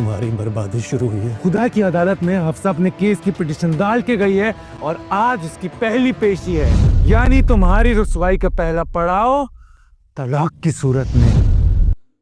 तुम्हारी बर्बादी शुरू हुई है। खुदा की अदालत में हफ्सा अपने केस की पिटीशन डाल के गई है और आज उसकी पहली पेशी है, यानी तुम्हारी रुसवाई का पहला पड़ाव तलाक की सूरत में।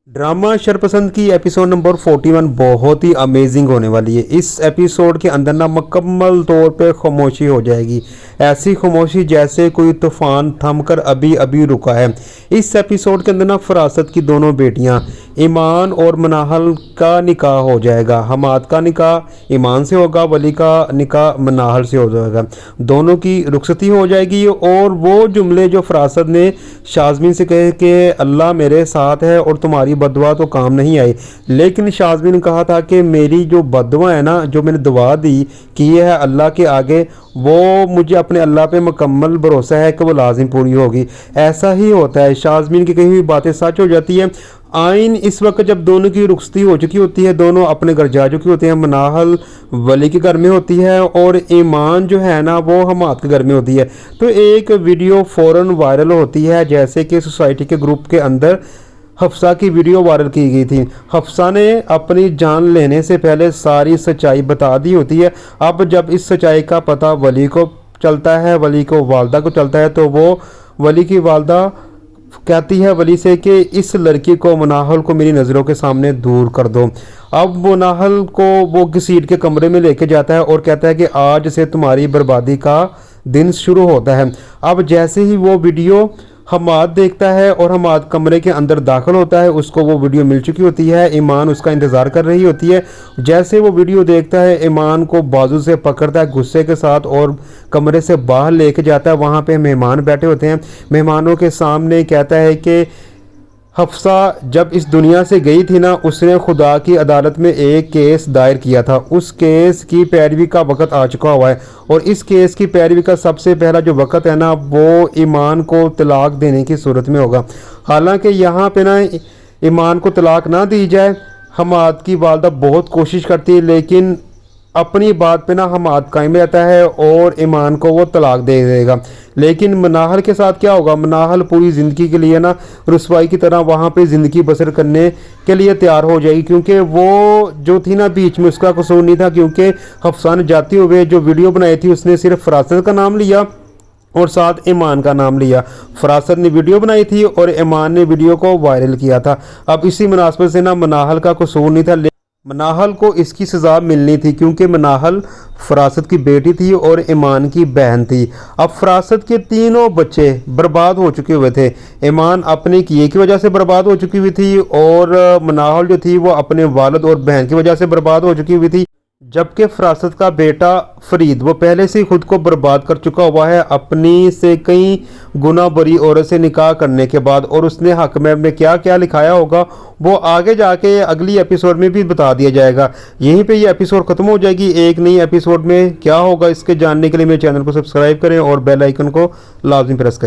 ड्रामा शरपसंद की एपिसोड नंबर 41 बहुत ही अमेजिंग होने वाली है। इस एपिसोड के अंदर ना मुकम्मल तौर पे खामोशी हो जाएगी, ऐसी खामोशी जैसे कोई तूफान थमकर अभी अभी रुका है। इस एपिसोड के अंदर ना फरासत की दोनों बेटियां ईमान और मनाहल का निकाह हो जाएगा। हमाद का निकाह ईमान से होगा, वली का निकाह मनाहल से हो जाएगा। दोनों की रुखसती हो जाएगी और वो जुमले जो फरासत ने शाज़मीन से कहे कि अल्लाह मेरे साथ है और तुम्हारी बददुआ तो काम नहीं आई, लेकिन शाज़मीन ने कहा था कि मेरी जो बददुआ है ना, जो मैंने दुआ दी की है अल्लाह के आगे, वो मुझे अपने अल्लाह पे मुकम्मल भरोसा है कि वो लाजिम पूरी होगी। ऐसा ही होता है, शाज़मीन की कही हुई बातें सच हो जाती है। आइन इस वक्त जब दोनों की रुखसती हो चुकी होती है, दोनों अपने घर जा चुकी होती हैं, मनाहल वली के घर में होती है और ईमान जो है ना वो हमाद के घर में होती है, तो एक वीडियो फ़ौरन वायरल होती है। जैसे कि सोसाइटी के ग्रुप के अंदर हफ्सा की वीडियो वायरल की गई थी। हफ्सा ने अपनी जान लेने से पहले सारी सच्चाई बता दी होती है। अब जब इस सच्चाई का पता वली को चलता है, वली को वालदा को चलता है, तो वो वली की वालदा कहती है वली से कि इस लड़की को मनाहल को मेरी नज़रों के सामने दूर कर दो। अब मनाहल को वो घसीट के कमरे में लेके जाता है और कहता है कि आज से तुम्हारी बर्बादी का दिन शुरू होता है। अब जैसे ही वो वीडियो हमाद देखता है और हमाद कमरे के अंदर दाखिल होता है, उसको वो वीडियो मिल चुकी होती है। ईमान उसका इंतज़ार कर रही होती है। जैसे वो वीडियो देखता है, ईमान को बाजू से पकड़ता है गुस्से के साथ और कमरे से बाहर लेके जाता है। वहाँ पे मेहमान बैठे होते हैं, मेहमानों के सामने कहता है कि हफ्सा जब इस दुनिया से गई थी ना, उसने खुदा की अदालत में एक केस दायर किया था। उस केस की पैरवी का वक़्त आ चुका हुआ है और इस केस की पैरवी का सबसे पहला जो वक़्त है ना, वो ईमान को तलाक देने की सूरत में होगा। हालांकि यहाँ पे ना ईमान को तलाक ना दी जाए, हमाद की वालदा बहुत कोशिश करती है, लेकिन अपनी बात पे ना हमाद कायम रहता है और ईमान को वो तलाक दे देगा। लेकिन मनाहल के साथ क्या होगा, मनाहल पूरी ज़िंदगी के लिए ना रुसवाई की तरह वहाँ पे ज़िंदगी बसर करने के लिए तैयार हो जाएगी, क्योंकि वो जो थी ना बीच में उसका कसूर नहीं था, क्योंकि हफ्सा ने जाते हुए जो वीडियो बनाई थी उसने सिर्फ फरासत का नाम लिया और साथ ईमान का नाम लिया। फरासत ने वीडियो बनाई थी और ईमान ने वीडियो को वायरल किया था। अब इसी मुनासबत से ना मनाहल का कसूर नहीं था, मनाहल को इसकी सज़ा मिलनी थी, क्योंकि मनाहल फरासत की बेटी थी और ईमान की बहन थी। अब फरासत के तीनों बच्चे बर्बाद हो चुके हुए थे। ईमान अपने किए की वजह से बर्बाद हो चुकी हुई थी और मनाहल जो थी वो अपने वालिद और बहन की वजह से बर्बाद हो चुकी हुई थी। जबकि फरासत का बेटा फरीद वो पहले से खुद को बर्बाद कर चुका हुआ है अपनी से कई गुना बड़ी औरत से निकाह करने के बाद, और उसने हक में क्या क्या लिखाया होगा वो आगे जाके अगली एपिसोड में भी बता दिया जाएगा। यहीं पे ये एपिसोड ख़त्म हो जाएगी। एक नई एपिसोड में क्या होगा इसके जानने के लिए मेरे चैनल को सब्सक्राइब करें और बेल आइकन को लाजमी प्रेस करें।